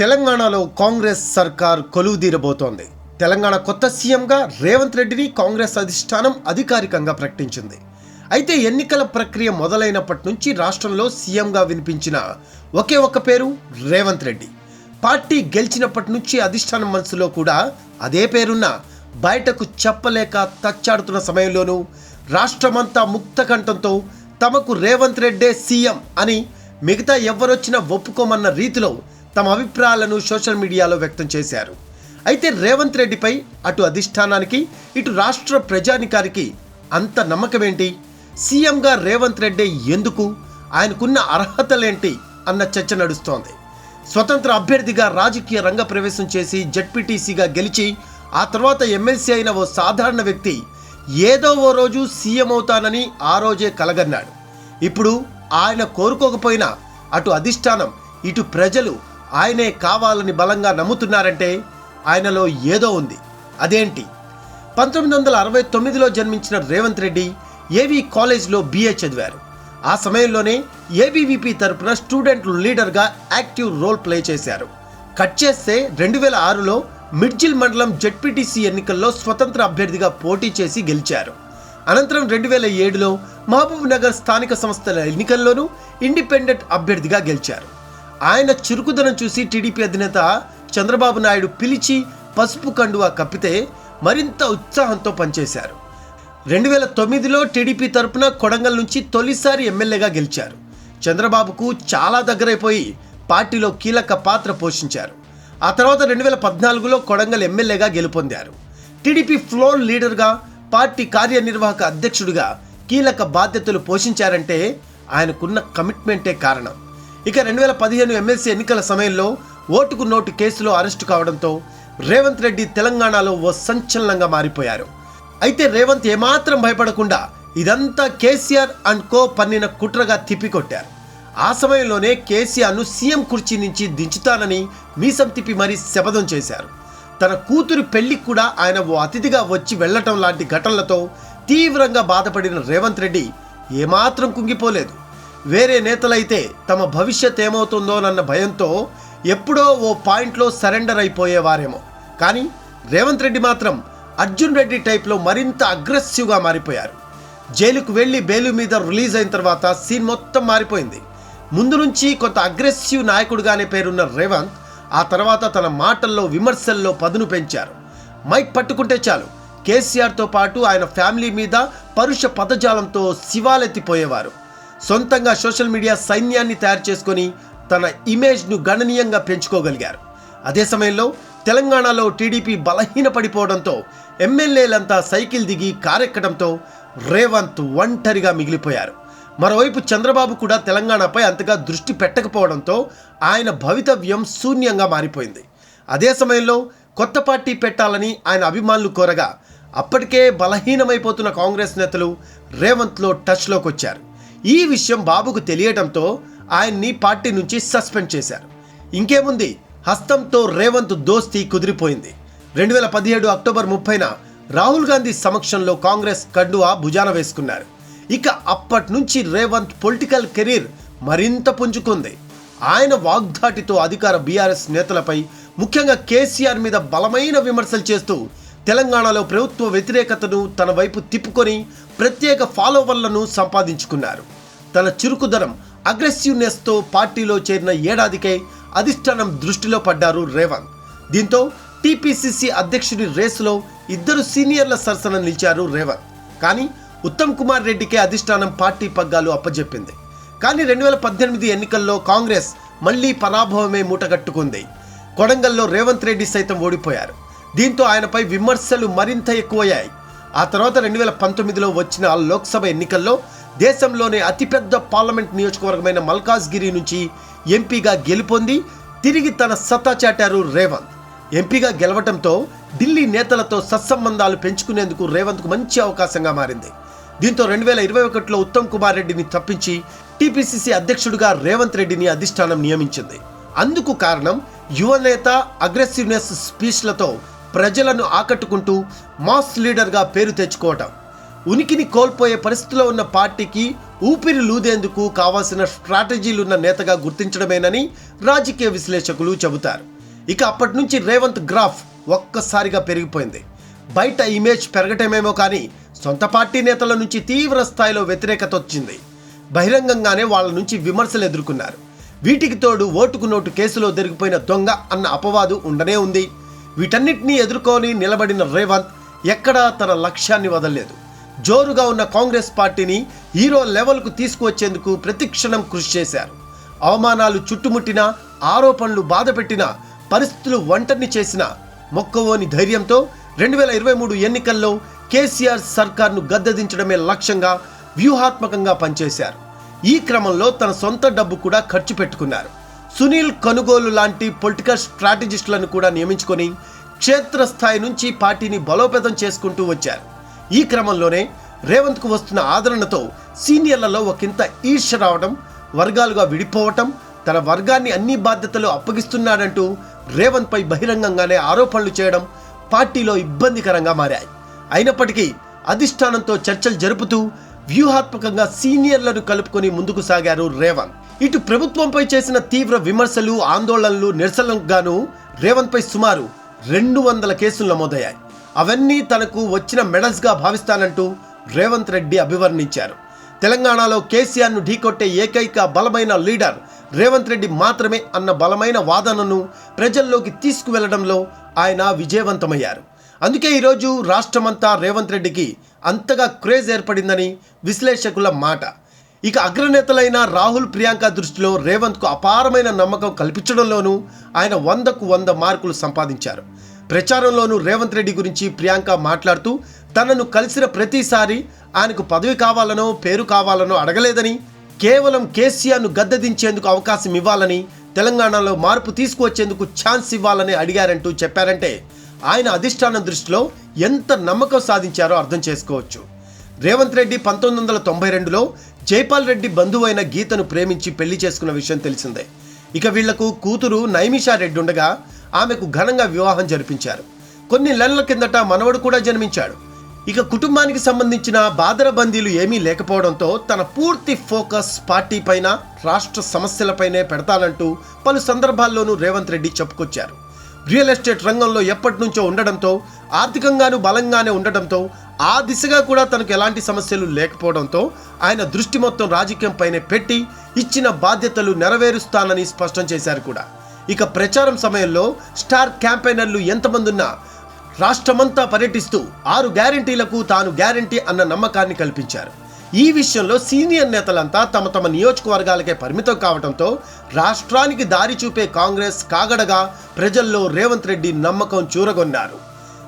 తెలంగాణలో కాంగ్రెస్ సర్కార్ కొలువుదీరబోతోంది. తెలంగాణ కొత్త సీఎంగా రేవంత్ రెడ్డిని కాంగ్రెస్ అధిష్టానం అధికారికంగా ప్రకటించింది. అయితే ఎన్నికల ప్రక్రియ మొదలైనప్పటి నుంచి రాష్ట్రంలో సీఎంగా వినిపించిన ఒకే ఒక్క పేరు రేవంత్ రెడ్డి. పార్టీ గెలిచినప్పటి నుంచి అధిష్టానం మనసులో కూడా అదే పేరున్న బయటకు చెప్పలేక తచ్చాడుతున్న సమయంలోనూ రాష్ట్రమంతా ముక్తకంఠంతో తమకు రేవంత్ రెడ్డే సీఎం అని మిగతా ఎవరొచ్చినా ఒప్పుకోమన్న రీతిలో తమ అభిప్రాయాలను సోషల్ మీడియాలో వ్యక్తం చేశారు. అయితే రేవంత్ రెడ్డిపై అటు అధిష్టానానికి ఇటు రాష్ట్ర ప్రజానికానికి అంత నమ్మకమేంటి? సీఎంగా రేవంత్ రెడ్డి ఎందుకు? ఆయనకున్న అర్హతలేంటి అన్న చర్చ నడుస్తోంది. స్వతంత్ర అభ్యర్థిగా రాజకీయ రంగ ప్రవేశం చేసి జడ్పీటీసీగా గెలిచి ఆ తర్వాత ఎమ్మెల్సీ అయిన ఓ సాధారణ వ్యక్తి ఏదో ఓ రోజు సీఎం అవుతానని ఆ రోజే కలగన్నాడు. ఇప్పుడు ఆయన కోరుకోకపోయినా అటు అధిష్టానం ఇటు ప్రజలు ఆయనే కావాలని బలంగా నమ్ముతున్నారంటే ఆయనలో ఏదో ఉంది. అదేంటి? 1969లో జన్మించిన రేవంత్ రెడ్డి ఏవీ కాలేజ్లో BA చదివారు. ఆ సమయంలోనే ABVP తరపున స్టూడెంట్ లీడర్గా యాక్టివ్ రోల్ ప్లే చేశారు. కట్ చేస్తే 2006లో మిడ్జిల్ మండలం జడ్పీటీసీ ఎన్నికల్లో స్వతంత్ర అభ్యర్థిగా పోటీ చేసి గెలిచారు. అనంతరం 2007లో మహబూబ్ నగర్ స్థానిక సంస్థల ఎన్నికల్లోనూ ఇండిపెండెంట్ అభ్యర్థిగా గెలిచారు. ఆయన చురుకుదనం చూసి టీడీపీ అధినేత చంద్రబాబు నాయుడు పిలిచి పసుపు కండువా కప్పితే మరింత ఉత్సాహంతో పనిచేశారు. 2009లో టీడీపీ తరపున కొడంగల్ నుంచి తొలిసారి ఎమ్మెల్యేగా గెలిచారు. చంద్రబాబుకు చాలా దగ్గరైపోయి పార్టీలో కీలక పాత్ర పోషించారు. ఆ తర్వాత 2014లో కొడంగల్ ఎమ్మెల్యేగా గెలుపొందారు. టీడీపీ ఫ్లోర్ లీడర్గా, పార్టీ కార్యనిర్వాహక అధ్యక్షుడిగా కీలక బాధ్యతలు పోషించారంటే ఆయనకున్న కమిట్మెంటే కారణం. ఇక 2015 ఎమ్మెల్సీ ఎన్నికల సమయంలో ఓటుకు నోటు కేసులో అరెస్టు కావడంతో రేవంత్ రెడ్డి తెలంగాణలో ఓ సంచలనంగా మారిపోయారు. అయితే రేవంత్ ఏమాత్రం భయపడకుండా ఇదంతా కేసీఆర్ అండ్ కో పన్నిన కుట్రగా తిప్పికొట్టారు. ఆ సమయంలోనే కేసీఆర్ను సీఎం కుర్చీ నుంచి దించుతానని మీసం తిప్పి మరీ శపథం చేశారు. తన కూతురి పెళ్లికి కూడా ఆయన ఓ అతిథిగా వచ్చి వెళ్లటం లాంటి ఘటనలతో తీవ్రంగా బాధపడిన రేవంత్ రెడ్డి ఏమాత్రం కుంగిపోలేదు. వేరే నేతలైతే తమ భవిష్యత్ ఏమవుతుందోనన్న భయంతో ఎప్పుడో ఓ పాయింట్లో సరెండర్ అయిపోయేవారేమో. కానీ రేవంత్ రెడ్డి మాత్రం అర్జున్ రెడ్డి టైప్లో మరింత అగ్రెసివ్గా మారిపోయారు. జైలుకు వెళ్ళి బెయిల్ మీద రిలీజ్ అయిన తర్వాత సీన్ మొత్తం మారిపోయింది. ముందు నుంచి కొంత అగ్రెసివ్ నాయకుడిగానే పేరున్న రేవంత్ ఆ తర్వాత తన మాటల్లో విమర్శల్లో పదును పెంచారు. మైక్ పట్టుకుంటే చాలు కేసీఆర్తో పాటు ఆయన ఫ్యామిలీ మీద పరుష పదజాలంతో శివాలెత్తిపోయేవారు. సొంతంగా సోషల్ మీడియా సైన్యాన్ని తయారు చేసుకొని తన ఇమేజ్ను గణనీయంగా పెంచుకోగలిగారు. అదే సమయంలో తెలంగాణలో టీడీపీ బలహీనపడిపోవడంతో ఎమ్మెల్యేలంతా సైకిల్ దిగి కారెక్కడంతో రేవంత్ ఒంటరిగా మిగిలిపోయారు. మరోవైపు చంద్రబాబు కూడా తెలంగాణపై అంతగా దృష్టి పెట్టకపోవడంతో ఆయన భవితవ్యం శూన్యంగా మారిపోయింది. అదే సమయంలో కొత్త పార్టీ పెట్టాలని ఆయన అభిమానులు కోరగా అప్పటికే బలహీనమైపోతున్న కాంగ్రెస్ నేతలు రేవంత్లో టచ్లోకి వచ్చారు. ఈ విషయం బాబుకు తెలియడంతో ఆయన్ని పార్టీ నుంచి సస్పెండ్ చేశారు. ఇంకేముంది, హస్తంతో రేవంత్ దోస్తీ కుదిరిపోయింది. 2017 అక్టోబర్ 30న రాహుల్ గాంధీ సమక్షంలో కాంగ్రెస్ కండువా భుజాన వేసుకున్నారు. ఇక అప్పటి నుంచి రేవంత్ పొలిటికల్ కెరీర్ మరింత పుంజుకుంది. ఆయన వాగ్దాటితో అధికార బీఆర్ఎస్ నేతలపై, ముఖ్యంగా కేసీఆర్ మీద బలమైన విమర్శలు చేస్తూ తెలంగాణలో ప్రభుత్వ వ్యతిరేకతను తన వైపు తిప్పుకొని ప్రత్యేక ఫాలోవర్లను సంపాదించుకున్నారు. తన చురుకుదనం, అగ్రెసివ్నెస్తో పార్టీలో చేరిన ఏడాదికే అధిష్టానం దృష్టిలో పడ్డారు రేవంత్. దీంతో టీపీసీసీ అధ్యక్షుడి రేసులో ఇద్దరు సీనియర్ల సరసన నిలిచారు రేవంత్. కానీ ఉత్తమ్ కుమార్ రెడ్డికే అధిష్టానం పార్టీ పగ్గాలు అప్పజెప్పింది. కానీ 2018 ఎన్నికల్లో కాంగ్రెస్ మళ్లీ పరాభవమే మూటగట్టుకుంది. కొడంగల్లో రేవంత్ రెడ్డి సైతం ఓడిపోయారు. దీంతో ఆయనపై విమర్శలు మరింత ఎక్కువయ్యాయి. ఆ తర్వాత 2019లో వచ్చిన లోక్సభ ఎన్నికల్లో దేశంలోనే అతిపెద్ద పార్లమెంట్ నియోజకవర్గమైన మల్కాజ్గిరి నుంచి ఎంపీగా గెలుపొంది తిరిగి తన సత్తా చాటారు రేవంత్. ఎంపీగా గెలవటంతో ఢిల్లీ నేతలతో సత్సంబంధాలు పెంచుకునేందుకు రేవంత్కు మంచి అవకాశంగా మారింది. దీంతో 2021లో ఉత్తమ్ కుమార్ రెడ్డిని తప్పించి టీపీసీసీ అధ్యక్షుడిగా రేవంత్ రెడ్డిని అధిష్టానం నియమించింది. అందుకు కారణం యువనేత, అగ్రెసివ్నెస్ స్పీచ్లతో ప్రజలను ఆకట్టుకుంటూ మాస్ లీడర్గా పేరు తెచ్చుకోవటం. ఉనికిని కోల్పోయే పరిస్థితిలో ఉన్న పార్టీకి ఊపిరి లూదేందుకు కావాల్సిన స్ట్రాటజీలున్న నేతగా గుర్తించడమేనని రాజకీయ విశ్లేషకులు చెబుతారు. ఇక అప్పటి నుంచి రేవంత్ గ్రాఫ్ ఒక్కసారిగా పెరిగిపోయింది. బయట ఇమేజ్ పెరగటమేమో కానీ సొంత పార్టీ నేతల నుంచి తీవ్ర స్థాయిలో వ్యతిరేకత వచ్చింది. బహిరంగంగానే వాళ్ళ నుంచి విమర్శలు ఎదుర్కొన్నారు. వీటికి తోడు ఓటుకు నోటు కేసులో దొరికిపోయిన దొంగ అన్న అపవాదు ఉండనే ఉంది. వీటన్నిటినీ ఎదుర్కొని నిలబడిన రేవంత్ ఎక్కడా తన లక్ష్యాన్ని వదలలేదు. జోరుగా ఉన్న కాంగ్రెస్ పార్టీని హీరో లెవెల్కు తీసుకువచ్చేందుకు ప్రతిక్షణం కృషి చేశారు. అవమానాలు చుట్టుముట్టిన, ఆరోపణలు బాధపెట్టిన, పరిస్థితులు ఒంటరిని చేసిన మొక్కవోని ధైర్యంతో 2023 ఎన్నికల్లో కేసీఆర్ సర్కార్ను గద్దెదించడమే లక్ష్యంగా వ్యూహాత్మకంగా పనిచేశారు. ఈ క్రమంలో తన సొంత డబ్బు కూడా ఖర్చు పెట్టుకున్నారు. సునీల్ కనుగోలు లాంటి పొలిటికల్ స్ట్రాటజిస్టులను కూడా నియమించుకొని క్షేత్రస్థాయి నుంచి పార్టీని బలోపేతం చేసుకుంటూ వచ్చారు. ఈ క్రమంలోనే రేవంత్కు వస్తున్న ఆదరణతో సీనియర్లలో ఒకంత ఈర్ష్య రావడం, వర్గాలుగా విడిపోవటం, తన వర్గాన్ని అన్ని బాధ్యతలు అప్పగిస్తున్నాడంటూ రేవంత్పై బహిరంగంగానే ఆరోపణలు చేయడం పార్టీలో ఇబ్బందికరంగా మారాయి. అయినప్పటికీ అధిష్టానంతో చర్చలు జరుపుతూ వ్యూహాత్మకంగా సీనియర్లను కలుపుకొని ముందుకు సాగారు రేవంత్. ఇటు ప్రభుత్వంపై చేసిన తీవ్ర విమర్శలు, ఆందోళనలు, నిరసనలకు గాను రేవంత్పై సుమారు 200 కేసులు నమోదయ్యాయి. అవన్నీ తనకు వచ్చిన మెడల్స్గా భావిస్తానంటూ రేవంత్ రెడ్డి అభివర్ణించారు. తెలంగాణలో కేసీఆర్ను ఢీకొట్టే ఏకైక బలమైన లీడర్ రేవంత్ రెడ్డి మాత్రమే అన్న బలమైన వాదనను ప్రజల్లోకి తీసుకువెళ్లడంలో ఆయన విజయవంతమయ్యారు. అందుకే ఈరోజు రాష్ట్రమంతా రేవంత్ రెడ్డికి అంతగా క్రేజ్ ఏర్పడిందని విశ్లేషకుల మాట. ఇక అగ్రనేతలైన రాహుల్, ప్రియాంక దృష్టిలో రేవంత్కు అపారమైన నమ్మకం కల్పించడంలోనూ ఆయన 100కు 100 మార్కులు సంపాదించారు. ప్రచారంలోనూ రేవంత్ రెడ్డి గురించి ప్రియాంక మాట్లాడుతూ తనను కలిసిన ప్రతిసారి ఆయనకు పదవి కావాలనో పేరు కావాలనో అడగలేదని, కేవలం కేసీఆర్ను గద్దెదించేందుకు అవకాశం ఇవ్వాలని, తెలంగాణలో మార్పు తీసుకువచ్చేందుకు ఛాన్స్ ఇవ్వాలని అడిగారంటూ చెప్పారంటే ఆయన అధిష్టానం దృష్టిలో ఎంత నమ్మకం సాధించారో అర్థం చేసుకోవచ్చు. రేవంత్ రెడ్డి 1992లో జైపాల్ రెడ్డి బంధువైన గీతను ప్రేమించి పెళ్లి చేసుకున్న విషయం తెలిసిందే. ఇక వీళ్లకు కూతురు నైమిషా రెడ్డి ఉండగా ఆమెకు ఘనంగా వివాహం జరిపించారు. కొన్ని నెలల కిందట మనవడు కూడా జన్మించాడు. ఇక కుటుంబానికి సంబంధించిన బాదరబందీలు ఏమీ లేకపోవడంతో తన పూర్తి ఫోకస్ పార్టీ పైన, రాష్ట్ర సమస్యలపైనే పెడతానంటూ పలు సందర్భాల్లోనూ రేవంత్ రెడ్డి చెప్పుకొచ్చారు. రియల్ ఎస్టేట్ రంగంలో ఎప్పటి నుంచో ఉండడంతో, ఆర్థికంగాను బలంగానే ఉండడంతో, ఆ దిశగా కూడా తనకు ఎలాంటి సమస్యలు లేకపోవడంతో ఆయన దృష్టి మొత్తం రాజకీయం పైనే పెట్టి ఇచ్చిన బాధ్యతలు నెరవేరుస్తానని స్పష్టం చేశారు కూడా. ఇక ప్రచారం సమయంలో స్టార్ క్యాంపెయినర్లు ఎంతమంది ఉన్నా రాష్ట్రమంతా పర్యటిస్తూ 6 గ్యారంటీలకు తాను గ్యారంటీ అన్న నమ్మకాన్ని కల్పించారు. ఈ విషయంలో సీనియర్ నేతలంతా తమ తమ నియోజకవర్గాలకే పరిమితం కావడంతో రాష్ట్రానికి దారి చూపే కాంగ్రెస్ కాగడగా ప్రజల్లో రేవంత్ రెడ్డి నమ్మకం చూరగొన్నారు.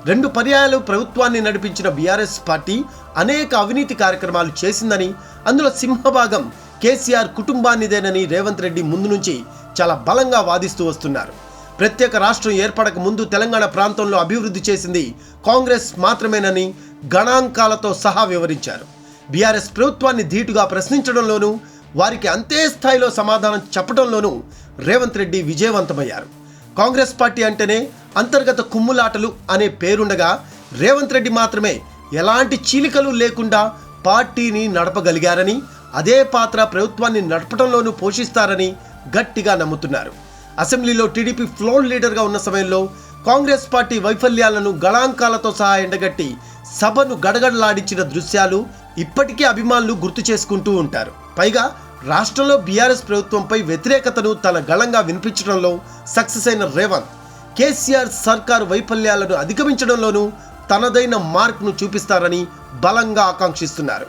2 పర్యాయాలు ప్రభుత్వాన్ని నడిపించిన బీఆర్ఎస్ పార్టీ అనేక అవినీతి కార్యక్రమాలు చేసిందని, అందులో సింహభాగం కేసీఆర్ కుటుంబానిదేనని రేవంత్ రెడ్డి ముందు నుంచి చాలా బలంగా వాదిస్తూ వస్తున్నారు. ప్రత్యేక రాష్ట్రం ఏర్పడక ముందు తెలంగాణ ప్రాంతంలో అభివృద్ధి చేసింది కాంగ్రెస్ మాత్రమేనని గణాంకాలతో సహా వివరించారు. బీఆర్ఎస్ ప్రభుత్వాన్ని ధీటుగా ప్రశ్నించడంలోనూ, వారికి అంతే స్థాయిలో సమాధానం చెప్పడంలోనూ రేవంత్ రెడ్డి విజయవంతమయ్యారు. కాంగ్రెస్ పార్టీ అంటేనే అంతర్గత కుమ్ములాటలు అనే పేరుండగా రేవంత్ రెడ్డి మాత్రమే ఎలాంటి చీలికలు లేకుండా పార్టీని నడపగలిగారని, అదే పాత్ర ప్రభుత్వాన్ని నడపడంలోనూ పోషిస్తారని గట్టిగా నమ్ముతున్నారు. అసెంబ్లీలో టీడీపీ ఫ్లోర్ లీడర్గా ఉన్న సమయంలో కాంగ్రెస్ పార్టీ వైఫల్యాలను గణాంకాలతో సహా ఎండగట్టి సభను గడగడలాడించిన దృశ్యాలు ఇప్పటికీ అభిమానులు గుర్తు చేసుకుంటూ ఉంటారు. పైగా రాష్ట్రంలో బీఆర్ఎస్ ప్రభుత్వంపై వ్యతిరేకతను తన గళంగా వినిపించడంలో సక్సెస్ అయిన రేవంత్ కేసీఆర్ సర్కారు వైఫల్యాలను అధిగమించడంలోనూ తనదైన మార్క్ను చూపిస్తారని బలంగా ఆకాంక్షిస్తున్నారు.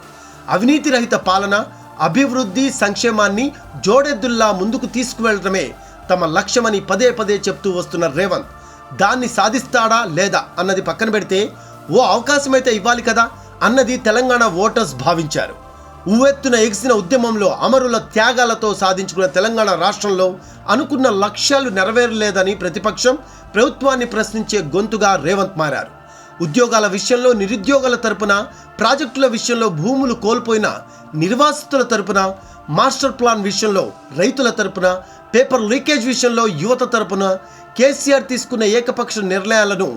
అవినీతి రహిత పాలన, అభివృద్ధి, సంక్షేమాన్ని జోడెద్దుల్లా ముందుకు తీసుకువెళ్లడమే తమ లక్ష్యమని పదే పదే చెప్తూ వస్తున్న రేవంత్ దాన్ని సాధిస్తాడా లేదా అన్నది పక్కన పెడితే ఓ అవకాశమైతే ఇవ్వాలి కదా అన్నది తెలంగాణ ఓటర్స్ భావించారు. ఉవ్వెత్తున ఎగిసిన ఉద్యమంలో అమరుల త్యాగాలతో సాధించుకున్న తెలంగాణ రాష్ట్రంలో అనుకున్న లక్ష్యాలు నెరవేరలేదని ప్రతిపక్షం ప్రభుత్వాన్ని ప్రశ్నించే గొంతుగా రేవంత్ మారారు. ఉద్యోగాల విషయంలో నిరుద్యోగుల తరపున, ప్రాజెక్టుల విషయంలో భూములు కోల్పోయిన నిర్వాసితుల తరపున, మాస్టర్ ప్లాన్ విషయంలో రైతుల తరపున, పేపర్ లీకేజ్ విషయంలో యువత తరపున కేసీఆర్ తీసుకున్న ఏకపక్ష నిర్ణయాలను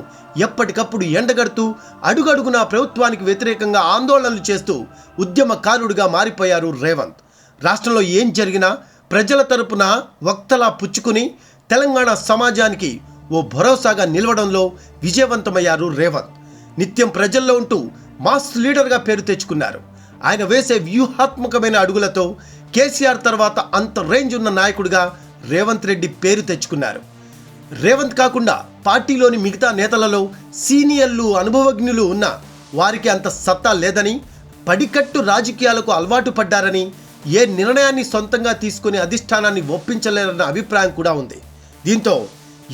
ఎప్పటికప్పుడు ఎండగడుతూ అడుగడుగునా ప్రభుత్వానికి వ్యతిరేకంగా ఆందోళనలు చేస్తూ ఉద్యమకారుడిగా మారిపోయారు రేవంత్. రాష్ట్రంలో ఏం జరిగినా ప్రజల తరపున వక్తలా పుచ్చుకుని తెలంగాణ సమాజానికి ఓ భరోసాగా నిలవడంలో విజయవంతమయ్యారు రేవంత్. నిత్యం ప్రజల్లో ఉంటూ మాస్ లీడర్గా పేరు తెచ్చుకున్నారు. ఆయన వేసే వ్యూహాత్మకమైన అడుగులతో కేసీఆర్ తర్వాత అంత రేంజ్ ఉన్న నాయకుడిగా రేవంత్ రెడ్డి పేరు తెచ్చుకున్నారు. రేవంత్ కాకుండా పార్టీలోని మిగతా నేతలలో సీనియర్లు అనుభవజ్ఞులు ఉన్న వారికి అంత సత్తా లేదని, పడికట్టు రాజకీయాలకు అలవాటు పడ్డారని, ఏ నిర్ణయాన్ని సొంతంగా తీసుకుని అధిష్టానాన్ని ఒప్పించలేరన్న అభిప్రాయం కూడా ఉంది. దీంతో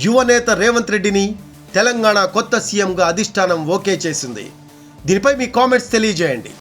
యువనేత రేవంత్ రెడ్డిని తెలంగాణ కొత్త సీఎంగా అధిష్టానం ఓకే చేసింది. దీనిపై మీ కామెంట్స్ తెలియజేయండి.